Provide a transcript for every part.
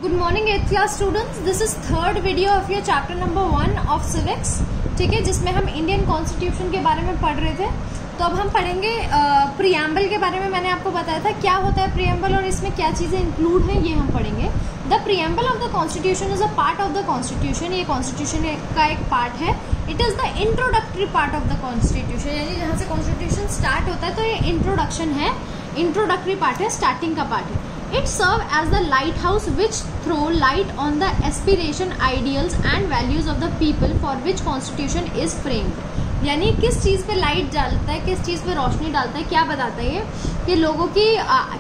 Good morning 8th class students, this is third video of your chapter number 1 of civics. ठीक है, जिसमें हम Indian constitution के बारे में पढ़ रहे थे। तो अब हम पढ़ेंगे प्रीएम्बल के बारे में। मैंने आपको बताया था क्या होता है प्रीएम्बल और इसमें क्या चीजें इंक्लूड हैं, ये हम पढ़ेंगे। The preamble of the constitution is a part of the constitution. ये कॉन्स्टिट्यूशन का एक पार्ट है। It is the introductory part of the constitution, यानी जहाँ से कॉन्स्टिट्यूशन स्टार्ट होता है तो ये इंट्रोडक्शन है, इंट्रोडक्टरी पार्ट है, स्टार्टिंग का पार्ट है। It serves as the lighthouse which throw light on the aspiration, ideals and values of the people for which constitution is framed। यानी किस चीज़ पे लाइट डालता है, किस चीज़ पे रोशनी डालता है, क्या बताता है ये कि लोगों की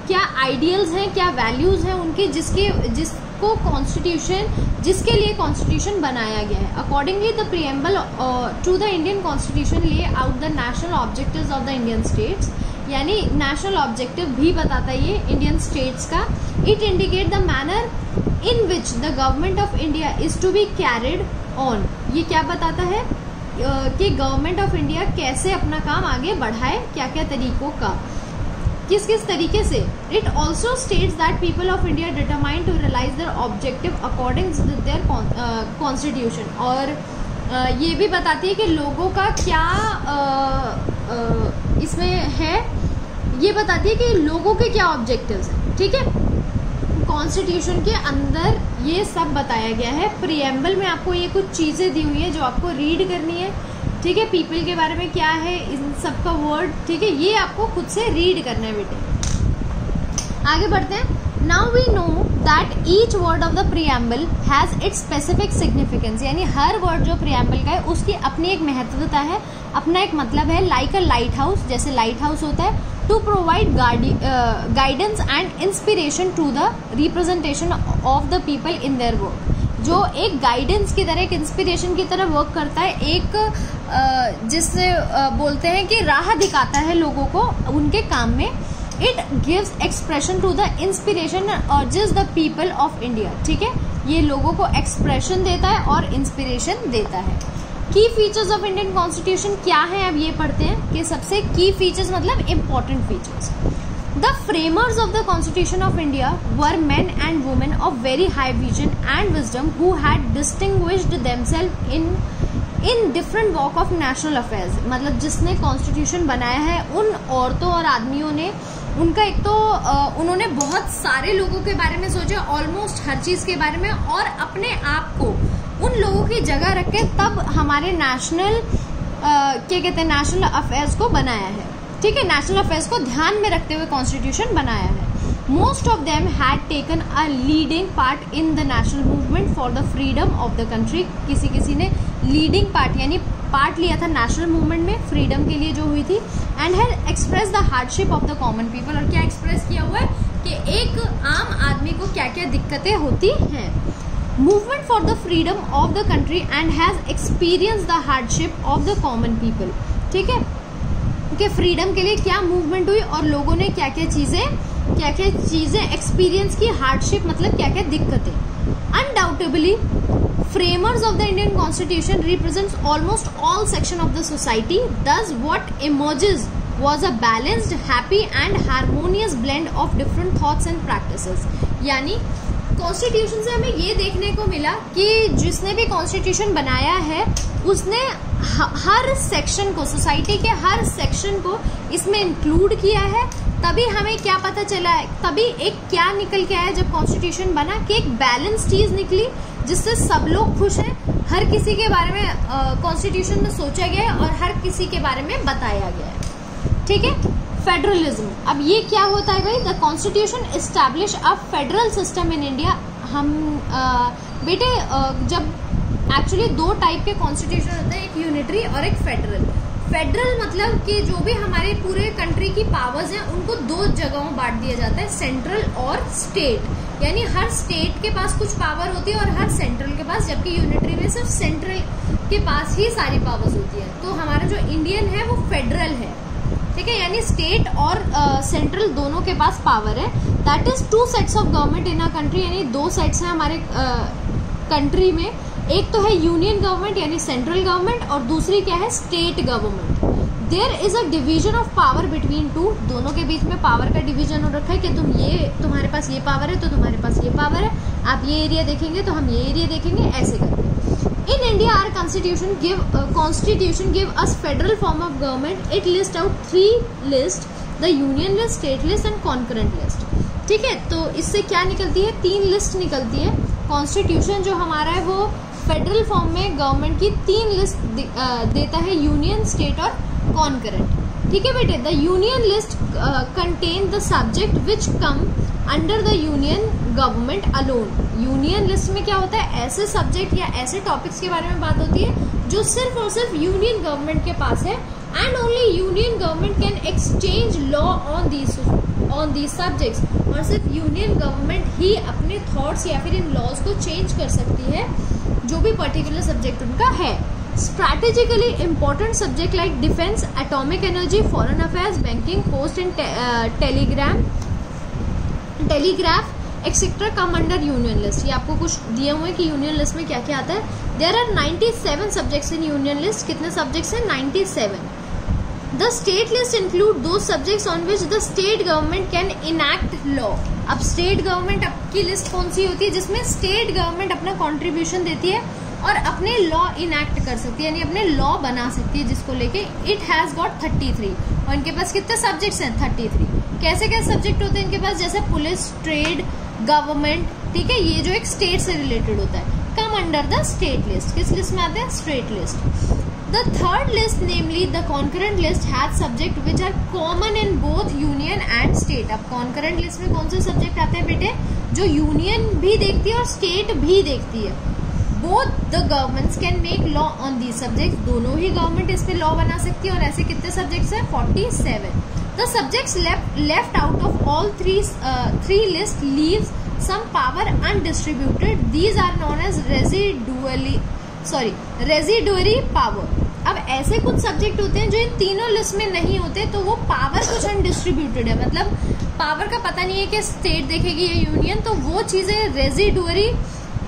क्या आइडियल्स हैं, क्या वैल्यूज़ हैं उनकी, जिसको कॉन्स्टिट्यूशन, जिसके लिए कॉन्स्टिट्यूशन बनाया गया है। Accordingly the preamble to the Indian constitution lay out the national objectives of the Indian states, यानी नेशनल ऑब्जेक्टिव भी बताता है ये इंडियन स्टेट्स का। It indicate the manner in which the government of India is to be carried on. ये क्या बताता है कि गवर्नमेंट ऑफ इंडिया कैसे अपना काम आगे बढ़ाए, क्या क्या तरीकों का, किस किस तरीके से। It also states that people of India determine to realise their objective according to their constitution. और ये भी बताती है कि लोगों का क्या इसमें है, ये बताती है कि लोगों के क्या ऑब्जेक्टिव्स हैं। ठीक है, कॉन्स्टिट्यूशन के अंदर ये सब बताया गया है। प्रीएम्बल में आपको ये कुछ चीज़ें दी हुई है जो आपको रीड करनी है। ठीक है, पीपल के बारे में क्या है, इन सब का वर्ड, ठीक है, ये आपको खुद से रीड करना है बेटे। आगे बढ़ते हैं। Now we know that each word of the preamble has its specific significance, यानी हर वर्ड जो प्रीएम्बल का है उसकी अपनी एक महत्वता है, अपना एक मतलब है। लाइक अ लाइट हाउस, जैसे लाइट हाउस होता है, to provide guidance and inspiration to the representation of the people in their work. जो एक गाइडेंस की तरह, एक इंस्पिरेशन की तरह वर्क करता है, एक जिससे बोलते हैं कि राह दिखाता है लोगों को उनके काम में। It gives expression to the inspiration और just the people of India. ठीक है, ये लोगों को एक्सप्रेशन देता है और इंस्पिरेशन देता है। की फीचर्स ऑफ इंडियन कॉन्स्टिट्यूशन क्या है, अब ये पढ़ते हैं कि सबसे की फीचर्स मतलब important features. The framers of the constitution of India were men and women of very high vision and wisdom who had distinguished themselves in different walk of national affairs. मतलब जिसने constitution बनाया है उन औरतों और आदमियों ने, उनका एक तो उन्होंने बहुत सारे लोगों के बारे में सोचा, ऑलमोस्ट हर चीज के बारे में, और अपने आप को उन लोगों की जगह रख के तब हमारे नेशनल क्या कहते हैं, नेशनल अफेयर्स को बनाया है। ठीक है, नेशनल अफेयर्स को ध्यान में रखते हुए कॉन्स्टिट्यूशन बनाया है। Most of them had taken a leading part in the national movement for the freedom of the country. किसी किसी ने लीडिंग पार्ट यानी पार्ट लिया था नेशनल मूवमेंट में, फ्रीडम के लिए जो हुई थी। And had express the hardship of the common people. और क्या एक्सप्रेस किया हुआ है कि एक आम आदमी को क्या क्या दिक्कतें होती हैं। Movement for the freedom of the country and has experience the hardship of the common people. ठीक है, कि फ्रीडम के लिए क्या मूवमेंट हुई और लोगों ने क्या क्या चीजें एक्सपीरियंस की। हार्डशिप मतलब क्या क्या दिक्कतें। Undoubtedly framers of the Indian Constitution represents almost all section of the society. Thus, what emerges was a balanced, happy and harmonious blend of different thoughts and practices. यानी कॉन्स्टिट्यूशन से हमें ये देखने को मिला कि जिसने भी कॉन्स्टिट्यूशन बनाया है उसने हर सेक्शन को, सोसाइटी के हर सेक्शन को इसमें इंक्लूड किया है। तभी हमें क्या पता चला है, तभी एक क्या निकल के आया जब कॉन्स्टिट्यूशन बना, कि एक बैलेंस चीज निकली जिससे सब लोग खुश हैं। हर किसी के बारे में कॉन्स्टिट्यूशन में सोचा गया है और हर किसी के बारे में बताया गया है। ठीक है, फेडरलिज्म। अब ये क्या होता है भाई, the constitution establish a federal system in India. हम बेटे जब एक्चुअली दो टाइप के कॉन्स्टिट्यूशन होते हैं, एक यूनिटरी और एक फेडरल। फेडरल मतलब कि जो भी हमारे पूरे कंट्री की पावर्स हैं उनको दो जगहों बांट दिया जाता है, सेंट्रल और स्टेट। यानी हर स्टेट के पास कुछ पावर होती है और हर सेंट्रल के पास, जबकि यूनिटरी में सिर्फ सेंट्रल के पास ही सारी पावर्स होती है। तो हमारा जो इंडियन है वो फेडरल है। ठीक है, यानी स्टेट और सेंट्रल दोनों के पास पावर है। That is two sets of government in a country, यानी दो सेट्स हैं हमारे कंट्री में। एक तो है यूनियन गवर्नमेंट यानी सेंट्रल गवर्नमेंट, और दूसरी क्या है, state government. There is a division of power between two, दोनों के बीच में पावर का डिवीजन हो रखा है कि तुम्हारे पास ये पावर है तो तुम्हारे पास ये पावर है। आप ये एरिया देखेंगे तो हम ये एरिया देखेंगे, ऐसे करके। In India our constitution give us federal form of government. It list out 3 list, the union list, state list and concurrent list. ठीक है, तो इससे क्या निकलती है, 3 लिस्ट निकलती है। कॉन्स्टिट्यूशन जो हमारा है वो फेडरल फॉर्म में गवर्नमेंट की 3 लिस्ट देता है, यूनियन, स्टेट और कॉन्करेंट। ठीक है बेटे, the union list contain the subject which come under the union government alone. Union list में क्या होता है, ऐसे सब्जेक्ट या ऐसे टॉपिक्स के बारे में बात होती है जो सिर्फ और सिर्फ यूनियन गवर्नमेंट के पास है, and only union government can exchange law on these subjects. और सिर्फ यूनियन गवर्नमेंट ही अपने थॉट्स या फिर इन लॉज को चेंज कर सकती है जो भी पर्टिकुलर सब्जेक्ट उनका है। Strategically important subject like defense, atomic energy, foreign affairs, banking, post and telegraph etc. come under union list। ये आपको कुछ दिए हुए हैं कि यूनियन लिस्ट में क्या क्या आता है। There are 97 subjects in union list। कितने सब्जेक्ट्स हैं, 97। The state list include those subjects on which the state government can enact law। अब स्टेट गवर्नमेंट की लिस्ट कौन सी होती है, जिसमें स्टेट गवर्नमेंट अपना कॉन्ट्रीब्यूशन देती है और अपने लॉ इनैक्ट कर सकती है, यानी अपने लॉ बना सकती है, जिसको लेके इट हैज गॉट 33। और इनके पास कितने सब्जेक्ट्स हैं, 33। कैसे कैसे सब्जेक्ट होते हैं इनके पास, जैसे पुलिस, ट्रेड, गवर्नमेंट। ठीक है, ये जो एक स्टेट से रिलेटेड होता है, come under the state list. किस लिस्ट में आते हैं, state list. The third list namely the concurrent list has subject which are common in both union and state. अब कॉन्करेंट लिस्ट में कौन से सब्जेक्ट आते हैं बेटे, जो यूनियन भी देखती है और स्टेट भी देखती है। Both the governments can make law on these subjects. दोनों ही गवर्नमेंट इस पे लॉ बना सकती है। और ऐसे कितने सब्जेक्ट्स हैं, 47। The subjects left out of all three list leaves some power undistributed. These are known as residuary power. अब ऐसे कुछ सब्जेक्ट होते हैं जो इन तीनों लिस्ट में नहीं होते, तो वो पावर कुछ अनडिस्ट्रीब्यूटेड है, मतलब पावर का पता नहीं है कि स्टेट देखेगी या यूनियन, तो वो चीजें रेजिडुअरी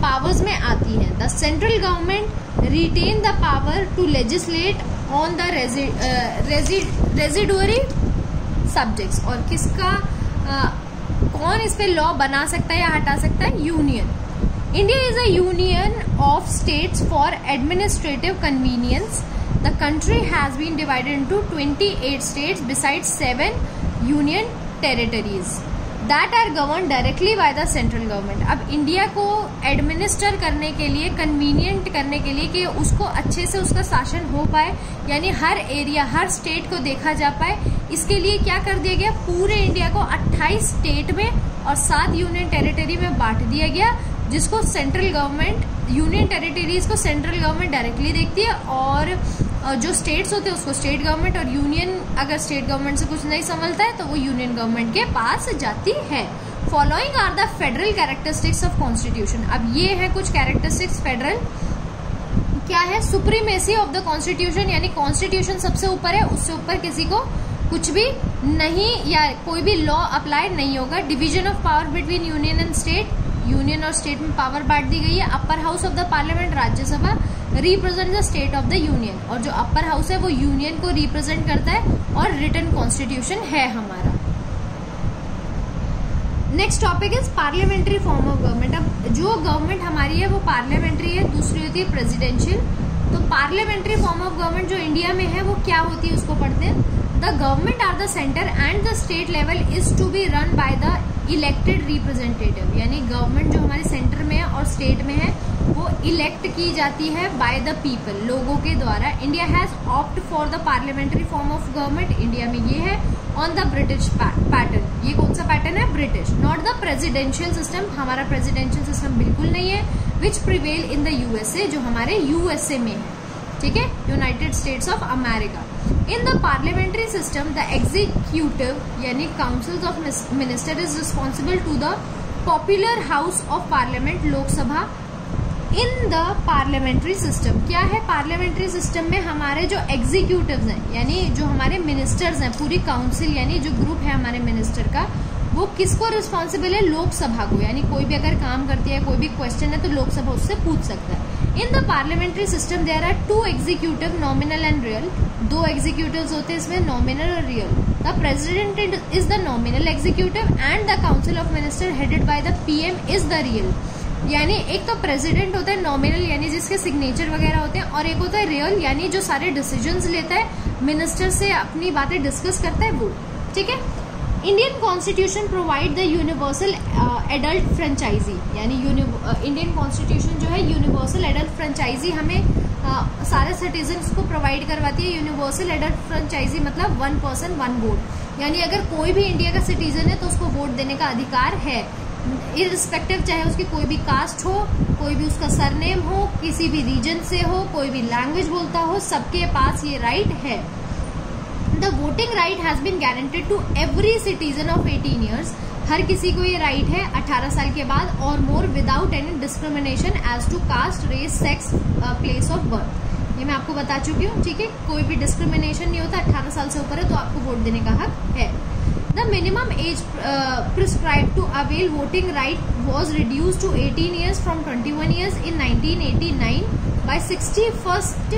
पावर्स में आती है। The central government retain the power to legislate on the residuary subjects. और किसका कौन इस पे लॉ बना सकता है या हटा सकता है, union. India is a union of states for administrative convenience. The country has been divided into 28 states besides 7 union territories that are govern directly by the central government. अब इंडिया को एडमिनिस्टर करने के लिए, कन्वीनियंट करने के लिए कि उसको अच्छे से उसका शासन हो पाए, यानी हर एरिया, हर स्टेट को देखा जा पाए, इसके लिए क्या कर दिया गया, पूरे इंडिया को 28 स्टेट में और 7 यूनियन टेरिटरी में बांट दिया गया, जिसको सेंट्रल गवर्नमेंट, यूनियन टेरिटरीज को सेंट्रल गवर्नमेंट डायरेक्टली देखती है, और जो स्टेट्स होते हैं उसको स्टेट गवर्नमेंट, और यूनियन अगर स्टेट गवर्नमेंट से कुछ नहीं संभलता है तो वो यूनियन गवर्नमेंट के पास जाती है। Following are the federal characteristics of constitution. अब ये है कुछ कैरेक्टरिस्टिक्स फेडरल। क्या है, सुप्रीमेसी ऑफ द कॉन्स्टिट्यूशन, यानी कॉन्स्टिट्यूशन सबसे ऊपर है, उससे ऊपर किसी को कुछ भी नहीं या कोई भी लॉ अप्लाई नहीं होगा। Division of power between union and state, union और स्टेट में पावर बांट दी गई है। Upper house of the parliament, Rajya Sabha, represent the state of the union, और जो अपर हाउस है वो यूनियन को रिप्रेजेंट करता है, और रिटन कॉन्स्टिट्यूशन है हमारा। Next topic is parliamentary form of government. अब जो गवर्नमेंट हमारी है वो पार्लियामेंट्री है, दूसरी होती है प्रेसिडेंशियल। तो पार्लियामेंट्री फॉर्म ऑफ गवर्नमेंट जो इंडिया में है वो क्या होती है, उसको पढ़ते हैं। The government are the centre and the state level is to be run by the elected representative, यानी गवर्नमेंट जो हमारे सेंटर में है और स्टेट में है वो इलेक्ट की जाती है बाय द पीपल, लोगों के द्वारा। India has opt for the parliamentary form of government, India में ये है ऑन द ब्रिटिश पैटर्न। ये कौन सा पैटर्न है, British. Not the presidential system, हमारा प्रेसिडेंशियल सिस्टम बिल्कुल नहीं है। Which prevail in the USA, जो हमारे यूएसए में है, ठीक है, United States of America. In the parliamentary system the executive यानी councils of minister is responsible to the popular house of parliament, Lok Sabha. In the parliamentary system, क्या है parliamentary system में, हमारे जो एग्जीक्यूटिव्स हैं यानी जो हमारे मिनिस्टर्स हैं, पूरी काउंसिल यानी जो ग्रुप है हमारे मिनिस्टर का, वो किसको रिस्पॉन्सिबल है, लोकसभा को। यानी कोई भी अगर काम करती है, कोई भी क्वेश्चन है तो लोकसभा उससे पूछ सकता है। In the parliamentary system there are 2 executive, nominal and real. 2 executives होते हैं इसमें, नॉमिनल और real. The president is the nominal executive and the council of minister headed by the PM is the real. यानी एक तो president होता है nominal, यानी जिसके सिग्नेचर वगैरह होते हैं, और एक होता है रियल, यानी जो सारे डिसीजंस लेता है, मिनिस्टर से अपनी बातें डिस्कस करता है वो। ठीक है। Indian constitution provide the universal adult franchise, यानी इंडियन कॉन्स्टिट्यूशन जो है यूनिवर्सल एडल्ट फ्रेंचाइजी हमें सारे सिटीजन्स को प्रोवाइड करवाती है। यूनिवर्सल एडल्ट फ्रेंचाइजी मतलब 1 पर्सन 1 वोट, यानी अगर कोई भी इंडिया का सिटीजन है तो उसको वोट देने का अधिकार है, इररिस्पेक्टिव चाहे उसकी कोई भी कास्ट हो, कोई भी उसका सरनेम हो, किसी भी रीजन से हो, कोई भी लैंग्वेज बोलता हो, सबके पास ये राइट है। The voting right has been guaranteed to every citizen of 18 years, हर किसी को ये राइट है 18 साल के बाद, और more without any discrimination as to caste, race, sex, place of birth. ये मैं आपको बता चुकी हूँ। ठीक है, कोई भी डिस्क्रिमिनेशन नहीं होता, 18 साल से ऊपर है तो आपको वोट देने का हक है। The minimum age prescribed to avail voting right was reduced to 18 years from 21 years in 1989 by 61st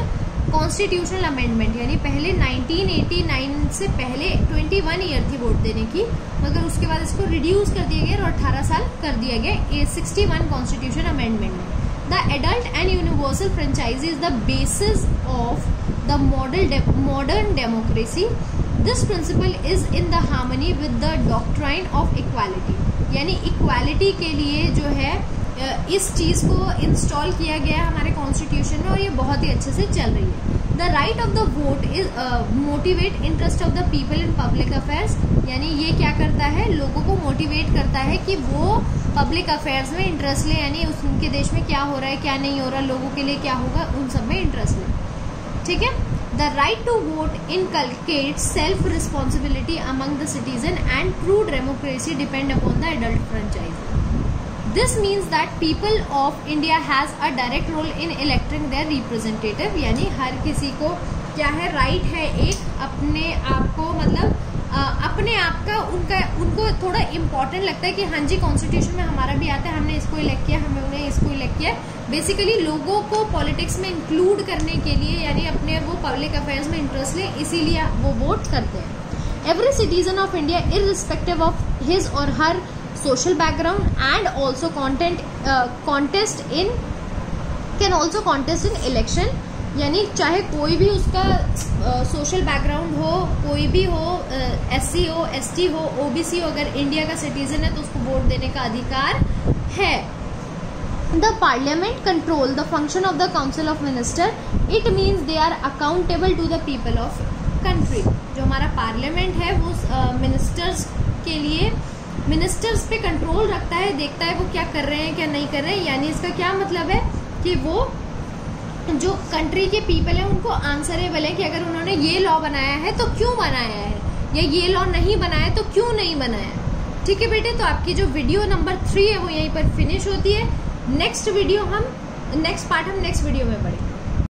Constitutional Amendment, यानी पहले 1989 से पहले 21 ईयर थी वोट देने की, मगर उसके बाद इसको रिड्यूस कर दिया गया और 18 साल कर दिया गया 61 Constitution Amendment में। The adult and universal franchise is the basis of the modern democracy. This principle is in the harmony with the doctrine of equality, यानी इक्वालिटी के लिए जो है इस चीज को इंस्टॉल किया गया हमारे कॉन्स्टिट्यूशन में, और ये बहुत ही अच्छे से चल रही है। The right of the vote is motivate interest of the people in public affairs, यानी ये क्या करता है, लोगों को मोटिवेट करता है कि वो पब्लिक अफेयर्स में इंटरेस्ट ले, यानी उनके देश में क्या हो रहा है क्या नहीं हो रहा, लोगों के लिए क्या होगा, उन सब में इंटरेस्ट ले। ठीक है। The right to vote inculcates self-responsibility among the citizen, and true democracy depend upon the adult franchise. This means that people of India has a direct role in electing their representative, यानी हर किसी को क्या है, right है एक अपने आप को, मतलब अपने आप का उनको थोड़ा इम्पोर्टेंट लगता है कि हाँ जी कॉन्स्टिट्यूशन में हमारा भी आता है, हमने इसको इलेक्ट किया, हमने उन्हें इसको इलेक्ट किया। बेसिकली लोगों को पॉलिटिक्स में इंक्लूड करने के लिए, यानी अपने वो पब्लिक अफेयर्स में इंटरेस्ट ले, इसीलिए वो वोट करते हैं। Every citizen of India irrespective of his और हर social background and also contest in election, यानी चाहे कोई भी उसका सोशल बैकग्राउंड हो, कोई भी हो, SC हो, ST हो, OBC हो, अगर इंडिया का सिटीजन है तो उसको वोट देने का अधिकार है। The parliament control the function of the council of minister. It means they are accountable to the people of country. जो हमारा पार्लियामेंट है वो मिनिस्टर्स के लिए, मिनिस्टर्स पे कंट्रोल रखता है, देखता है वो क्या कर रहे हैं क्या नहीं कर रहे हैं, यानी इसका क्या मतलब है कि वो जो कंट्री के पीपल है उनको आंसरेबल है कि अगर उन्होंने ये लॉ बनाया है तो क्यों बनाया है, या ये लॉ नहीं बनाया तो क्यों नहीं बनाया। ठीक है बेटे, तो आपकी जो वीडियो नंबर 3 है वो यहीं पर फिनिश होती है। नेक्स्ट पार्ट हम नेक्स्ट वीडियो में पढ़ेंगे।